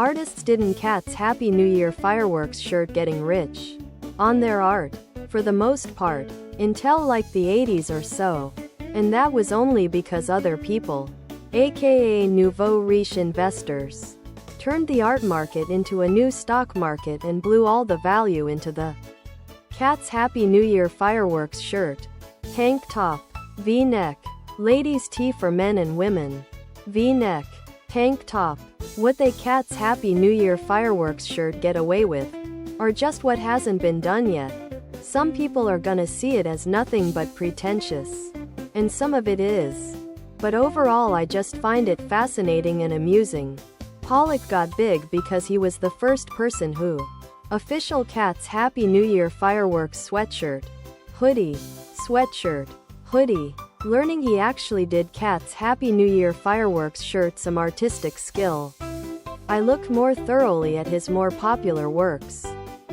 artists didn't Cat's Happy New Year fireworks shirt getting rich on their art, for the most part, until like the 80s or so. And that was only because other people, aka nouveau riche investors, turned the art market into a new stock market and blew all the value into the Cat's Happy New Year fireworks shirt. Tank top, V-neck, ladies tee for men and women, V-neck, tank top. What they Cat's Happy New Year fireworks shirt get away with, or just what hasn't been done yet. Some people are gonna see it as nothing but pretentious, and some of it is. But overall I just find it fascinating and amusing. Pollock got big because he was the first person who official Cat's Happy New Year fireworks sweatshirt, hoodie, sweatshirt, hoodie. Learning he actually did Cat's Happy New Year fireworks shirt some artistic skill. I looked more thoroughly at his more popular works,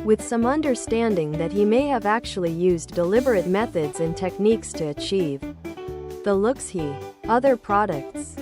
with some understanding that he may have actually used deliberate methods and techniques to achieve the looks he. Other products.